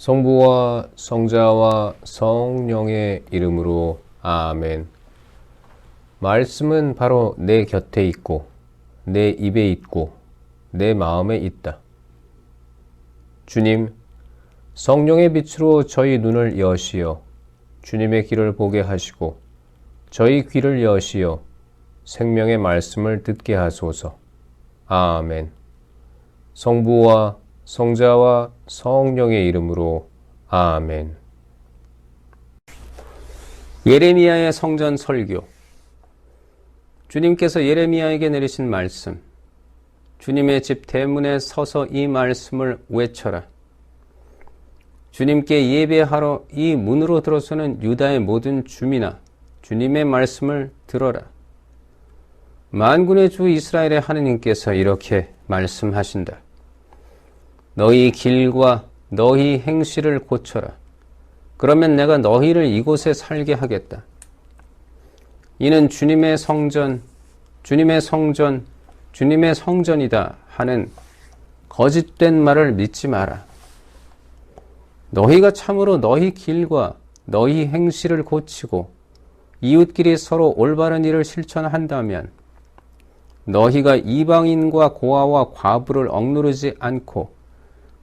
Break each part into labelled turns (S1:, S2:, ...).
S1: 성부와 성자와 성령의 이름으로 아멘. 말씀은 바로 내 곁에 있고 내 입에 있고 내 마음에 있다. 주님, 성령의 빛으로 저희 눈을 여시어 주님의 길을 보게 하시고 저희 귀를 여시어 생명의 말씀을 듣게 하소서. 아멘. 성부와 성자와 성령의 이름으로 아멘. 예레미야의 성전 설교. 주님께서 예레미야에게 내리신 말씀. 주님의 집 대문에 서서 이 말씀을 외쳐라. 주님께 예배하러 이 문으로 들어서는 유다의 모든 주민아, 주님의 말씀을 들어라. 만군의 주 이스라엘의 하느님께서 이렇게 말씀하신다. 너희 길과 너희 행실을 고쳐라. 그러면 내가 너희를 이곳에 살게 하겠다. 이는 주님의 성전, 주님의 성전, 주님의 성전이다 하는 거짓된 말을 믿지 마라. 너희가 참으로 너희 길과 너희 행실을 고치고 이웃끼리 서로 올바른 일을 실천한다면 너희가 이방인과 고아와 과부를 억누르지 않고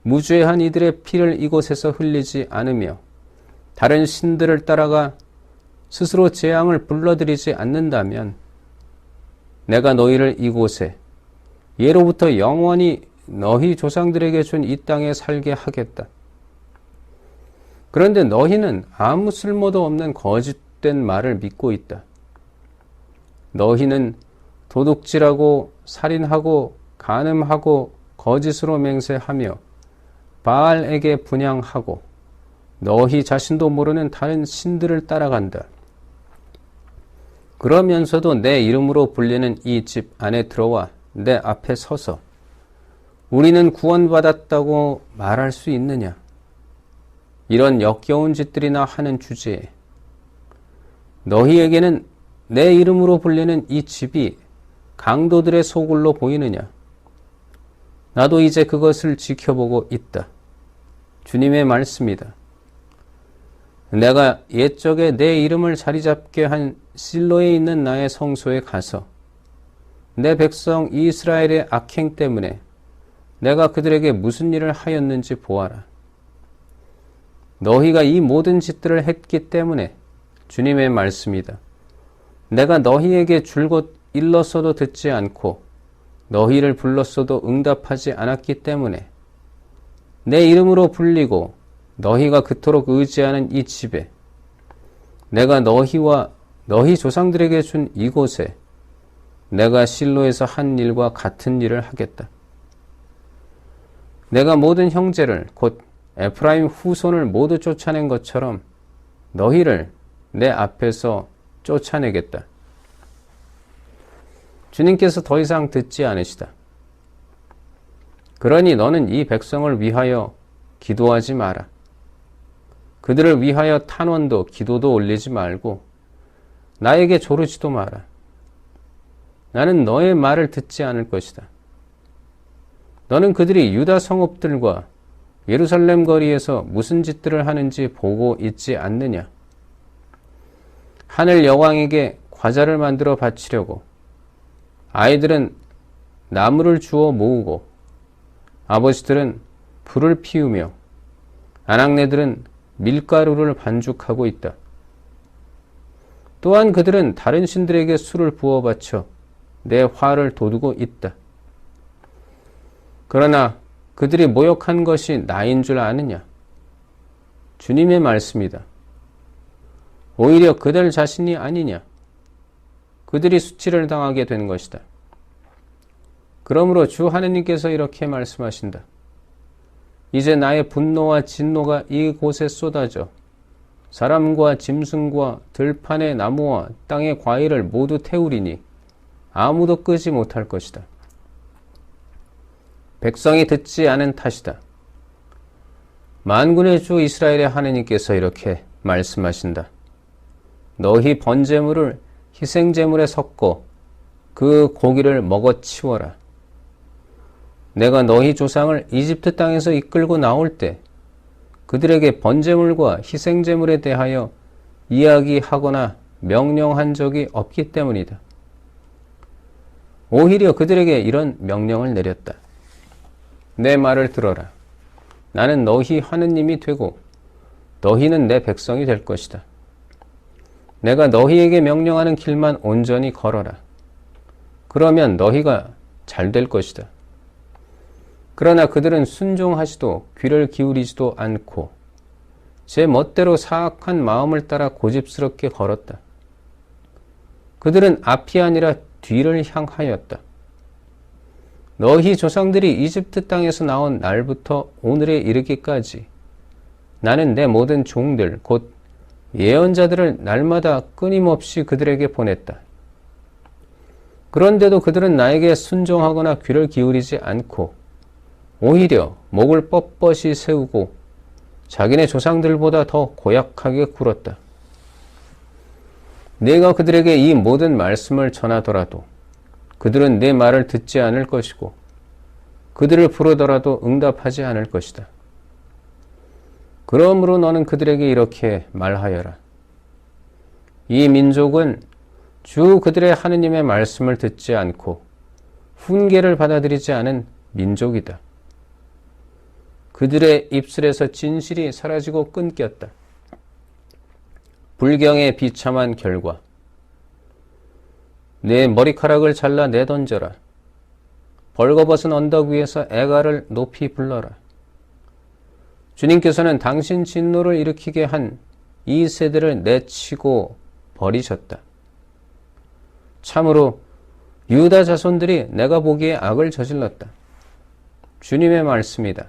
S1: 무죄한 이들의 피를 이곳에서 흘리지 않으며 다른 신들을 따라가 스스로 재앙을 불러들이지 않는다면 내가 너희를 이곳에 예로부터 영원히 너희 조상들에게 준 이 땅에 살게 하겠다. 그런데 너희는 아무 쓸모도 없는 거짓된 말을 믿고 있다. 너희는 도둑질하고 살인하고 간음하고 거짓으로 맹세하며 바알에게 분향하고 너희 자신도 모르는 다른 신들을 따라간다. 그러면서도 내 이름으로 불리는 이 집 안에 들어와 내 앞에 서서 우리는 구원받았다고 말할 수 있느냐? 이런 역겨운 짓들이나 하는 주제에 너희에게는 내 이름으로 불리는 이 집이 강도들의 소굴로 보이느냐? 나도 이제 그것을 지켜보고 있다. 주님의 말씀이다. 내가 옛적에 내 이름을 자리잡게 한 실로에 있는 나의 성소에 가서 내 백성 이스라엘의 악행 때문에 내가 그들에게 무슨 일을 하였는지 보아라. 너희가 이 모든 짓들을 했기 때문에 주님의 말씀이다. 내가 너희에게 줄곧 일렀어도 듣지 않고 너희를 불렀어도 응답하지 않았기 때문에 내 이름으로 불리고 너희가 그토록 의지하는 이 집에 내가 너희와 너희 조상들에게 준 이곳에 내가 실로에서 한 일과 같은 일을 하겠다. 내가 모든 형제를 곧 에프라임 후손을 모두 쫓아낸 것처럼 너희를 내 앞에서 쫓아내겠다. 주님께서 더 이상 듣지 않으시다. 그러니 너는 이 백성을 위하여 기도하지 마라. 그들을 위하여 탄원도 기도도 올리지 말고 나에게 조르지도 마라. 나는 너의 말을 듣지 않을 것이다. 너는 그들이 유다 성읍들과 예루살렘 거리에서 무슨 짓들을 하는지 보고 있지 않느냐? 하늘 여왕에게 과자를 만들어 바치려고 아이들은 나무를 주워 모으고 아버지들은 불을 피우며 아낙네들은 밀가루를 반죽하고 있다. 또한 그들은 다른 신들에게 술을 부어 바쳐 내 화를 돋우고 있다. 그러나 그들이 모욕한 것이 나인 줄 아느냐? 주님의 말씀이다. 오히려 그들 자신이 아니냐? 그들이 수치를 당하게 된 것이다. 그러므로 주 하느님께서 이렇게 말씀하신다. 이제 나의 분노와 진노가 이곳에 쏟아져 사람과 짐승과 들판의 나무와 땅의 과일을 모두 태우리니 아무도 끄지 못할 것이다. 백성이 듣지 않은 탓이다. 만군의 주 이스라엘의 하느님께서 이렇게 말씀하신다. 너희 번제물을 희생제물에 섞고 그 고기를 먹어 치워라. 내가 너희 조상을 이집트 땅에서 이끌고 나올 때 그들에게 번제물과 희생제물에 대하여 이야기하거나 명령한 적이 없기 때문이다. 오히려 그들에게 이런 명령을 내렸다. 내 말을 들어라. 나는 너희 하느님이 되고 너희는 내 백성이 될 것이다. 내가 너희에게 명령하는 길만 온전히 걸어라. 그러면 너희가 잘 될 것이다. 그러나 그들은 순종하지도 귀를 기울이지도 않고 제 멋대로 사악한 마음을 따라 고집스럽게 걸었다. 그들은 앞이 아니라 뒤를 향하였다. 너희 조상들이 이집트 땅에서 나온 날부터 오늘에 이르기까지 나는 내 모든 종들 곧 예언자들을 날마다 끊임없이 그들에게 보냈다. 그런데도 그들은 나에게 순종하거나 귀를 기울이지 않고 오히려 목을 뻣뻣이 세우고 자기네 조상들보다 더 고약하게 굴었다. 내가 그들에게 이 모든 말씀을 전하더라도 그들은 내 말을 듣지 않을 것이고 그들을 부르더라도 응답하지 않을 것이다. 그러므로 너는 그들에게 이렇게 말하여라. 이 민족은 주 그들의 하느님의 말씀을 듣지 않고 훈계를 받아들이지 않은 민족이다. 그들의 입술에서 진실이 사라지고 끊겼다. 불경의 비참한 결과. 내 머리카락을 잘라 내던져라. 벌거벗은 언덕 위에서 애가를 높이 불러라. 주님께서는 당신 진노를 일으키게 한 이 세대를 내치고 버리셨다. 참으로 유다 자손들이 내가 보기에 악을 저질렀다. 주님의 말씀이다.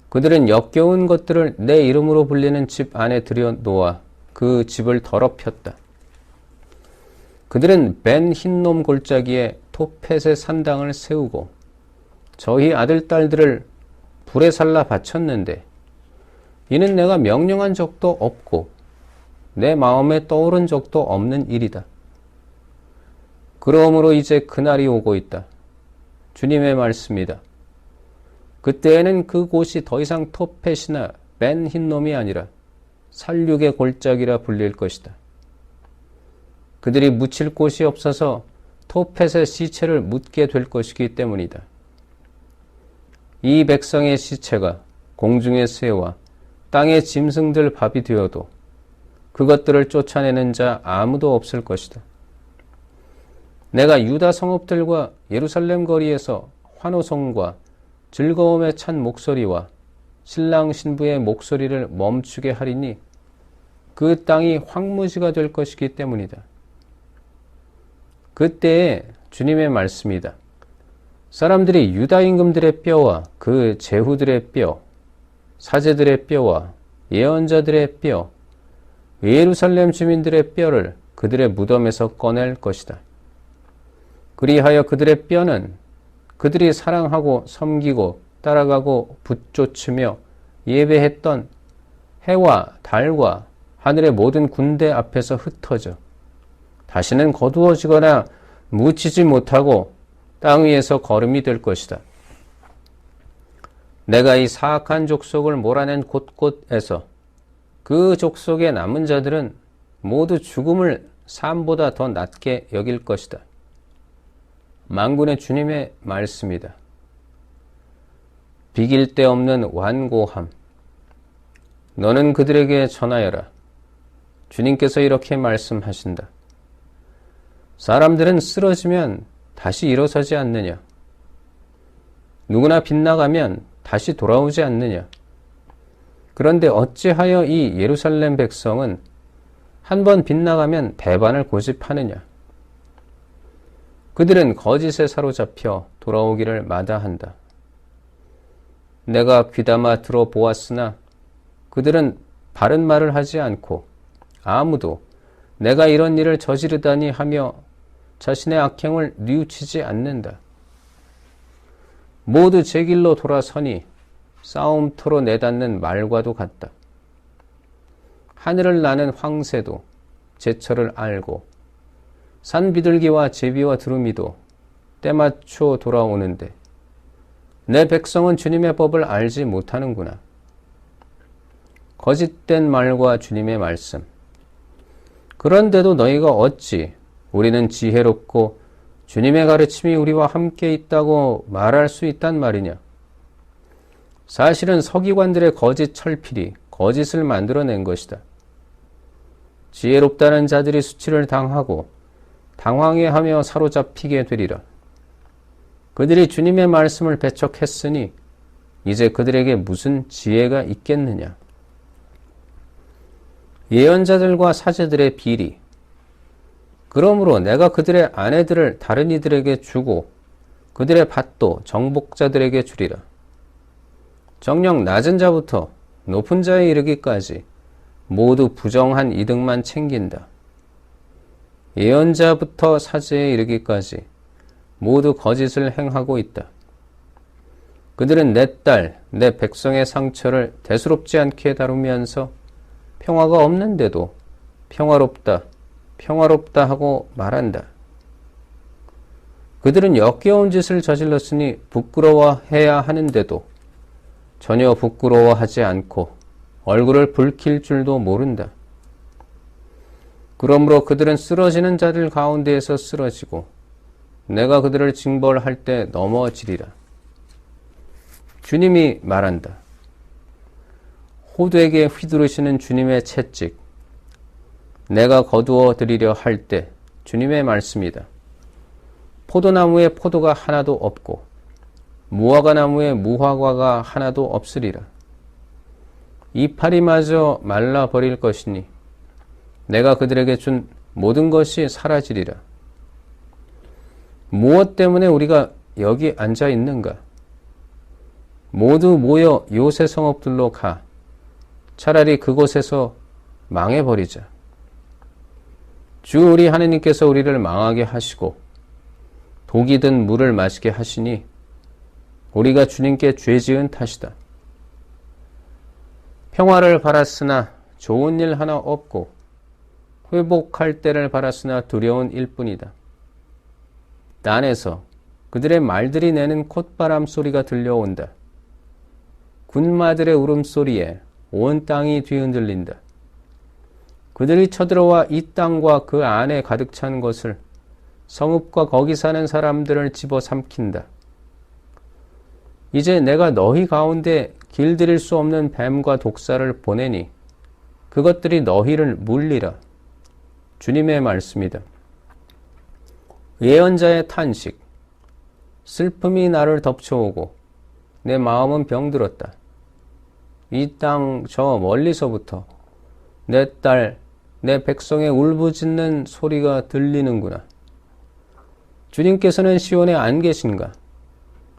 S1: 그들은 역겨운 것들을 내 이름으로 불리는 집 안에 들여놓아 그 집을 더럽혔다. 그들은 벤 흰놈 골짜기에 토펫의 산당을 세우고 저희 아들 딸들을 불에 살라 바쳤는데 이는 내가 명령한 적도 없고 내 마음에 떠오른 적도 없는 일이다. 그러므로 이제 그날이 오고 있다. 주님의 말씀이다. 그때에는 그곳이 더 이상 토펫이나 벤 흰놈이 아니라 살육의 골짜기라 불릴 것이다. 그들이 묻힐 곳이 없어서 토펫의 시체를 묻게 될 것이기 때문이다. 이 백성의 시체가 공중의 새와 땅의 짐승들 밥이 되어도 그것들을 쫓아내는 자 아무도 없을 것이다. 내가 유다 성읍들과 예루살렘 거리에서 환호성과 즐거움에 찬 목소리와 신랑 신부의 목소리를 멈추게 하리니 그 땅이 황무지가 될 것이기 때문이다. 그때에 주님의 말씀이다. 사람들이 유다 임금들의 뼈와 그 제후들의 뼈, 사제들의 뼈와 예언자들의 뼈, 예루살렘 주민들의 뼈를 그들의 무덤에서 꺼낼 것이다. 그리하여 그들의 뼈는 그들이 사랑하고 섬기고 따라가고 붙쫓으며 예배했던 해와 달과 하늘의 모든 군대 앞에서 흩어져 다시는 거두어지거나 묻히지 못하고 땅 위에서 거름이 될 것이다. 내가 이 사악한 족속을 몰아낸 곳곳에서 그 족속의 남은 자들은 모두 죽음을 삶보다 더 낮게 여길 것이다. 만군의 주님의 말씀이다. 비길 데 없는 완고함. 너는 그들에게 전하여라. 주님께서 이렇게 말씀하신다. 사람들은 쓰러지면 다시 일어서지 않느냐? 누구나 빗나가면 다시 돌아오지 않느냐? 그런데 어찌하여 이 예루살렘 백성은 한번 빗나가면 배반을 고집하느냐? 그들은 거짓에 사로잡혀 돌아오기를 마다한다. 내가 귀담아 들어보았으나 그들은 바른 말을 하지 않고 아무도 내가 이런 일을 저지르다니 하며 자신의 악행을 뉘우치지 않는다. 모두 제 길로 돌아서니 싸움터로 내닫는 말과도 같다. 하늘을 나는 황새도 제철을 알고 산 비둘기와 제비와 두루미도 때맞춰 돌아오는데 내 백성은 주님의 법을 알지 못하는구나. 거짓된 말과 주님의 말씀. 그런데도 너희가 어찌 우리는 지혜롭고 주님의 가르침이 우리와 함께 있다고 말할 수 있단 말이냐? 사실은 서기관들의 거짓 철필이 거짓을 만들어낸 것이다. 지혜롭다는 자들이 수치를 당하고 당황해하며 사로잡히게 되리라. 그들이 주님의 말씀을 배척했으니 이제 그들에게 무슨 지혜가 있겠느냐? 예언자들과 사제들의 비리. 그러므로 내가 그들의 아내들을 다른 이들에게 주고 그들의 밭도 정복자들에게 주리라. 정녕 낮은 자부터 높은 자에 이르기까지 모두 부정한 이득만 챙긴다. 예언자부터 사제에 이르기까지 모두 거짓을 행하고 있다. 그들은 내 딸, 내 백성의 상처를 대수롭지 않게 다루면서 평화가 없는데도 평화롭다, 평화롭다 하고 말한다. 그들은 역겨운 짓을 저질렀으니 부끄러워해야 하는데도 전혀 부끄러워하지 않고 얼굴을 붉힐 줄도 모른다. 그러므로 그들은 쓰러지는 자들 가운데에서 쓰러지고 내가 그들을 징벌할 때 넘어지리라. 주님이 말한다. 호되게 휘두르시는 주님의 채찍. 내가 거두어 드리려 할 때 주님의 말씀이다. 포도나무에 포도가 하나도 없고 무화과나무에 무화과가 하나도 없으리라. 이파리마저 말라버릴 것이니 내가 그들에게 준 모든 것이 사라지리라. 무엇 때문에 우리가 여기 앉아 있는가? 모두 모여 요새 성읍들로 가. 차라리 그곳에서 망해버리자. 주 우리 하느님께서 우리를 망하게 하시고 독이 든 물을 마시게 하시니 우리가 주님께 죄 지은 탓이다. 평화를 바랐으나 좋은 일 하나 없고 회복할 때를 바랐으나 두려운 일뿐이다. 딴에서 그들의 말들이 내는 콧바람 소리가 들려온다. 군마들의 울음소리에 온 땅이 뒤흔들린다. 그들이 쳐들어와 이 땅과 그 안에 가득 찬 것을 성읍과 거기 사는 사람들을 집어삼킨다. 이제 내가 너희 가운데 길들일 수 없는 뱀과 독사를 보내니 그것들이 너희를 물리라. 주님의 말씀이다. 예언자의 탄식. 슬픔이 나를 덮쳐오고 내 마음은 병들었다. 이 땅 저 멀리서부터 내 딸, 내 백성의 울부짖는 소리가 들리는구나. 주님께서는 시온에 안 계신가?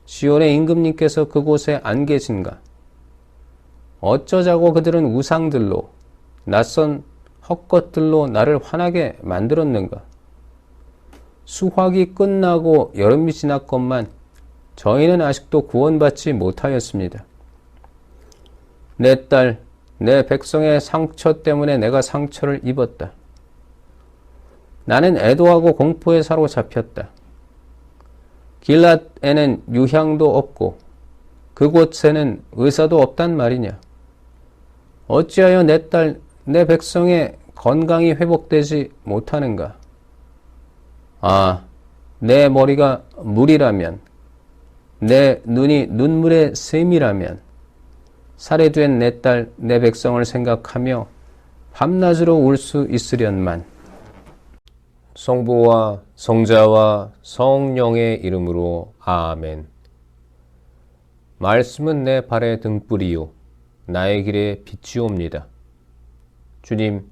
S1: 시온의 임금님께서 그곳에 안 계신가? 어쩌자고 그들은 우상들로 낯선 헛것들로 나를 화나게 만들었는가? 수확이 끝나고 여름이 지났건만 저희는 아직도 구원받지 못하였습니다. 내 딸, 내 백성의 상처 때문에 내가 상처를 입었다. 나는 애도하고 공포에 사로잡혔다. 길랏에는 유향도 없고 그곳에는 의사도 없단 말이냐. 어찌하여 내 딸, 내 백성의 건강이 회복되지 못하는가? 아, 내 머리가 물이라면, 내 눈이 눈물의 샘이라면 살해된 내 딸, 내 백성을 생각하며 밤낮으로 울 수 있으련만. 성부와 성자와 성령의 이름으로 아멘. 말씀은 내 발의 등불이요 나의 길에 빛이옵니다. 주님,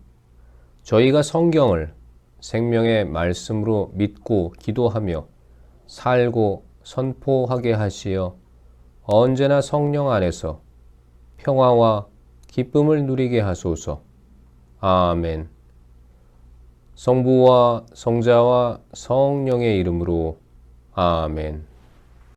S1: 저희가 성경을 생명의 말씀으로 믿고 기도하며 살고 선포하게 하시어 언제나 성령 안에서 평화와 기쁨을 누리게 하소서. 아멘. 성부와 성자와 성령의 이름으로 아멘.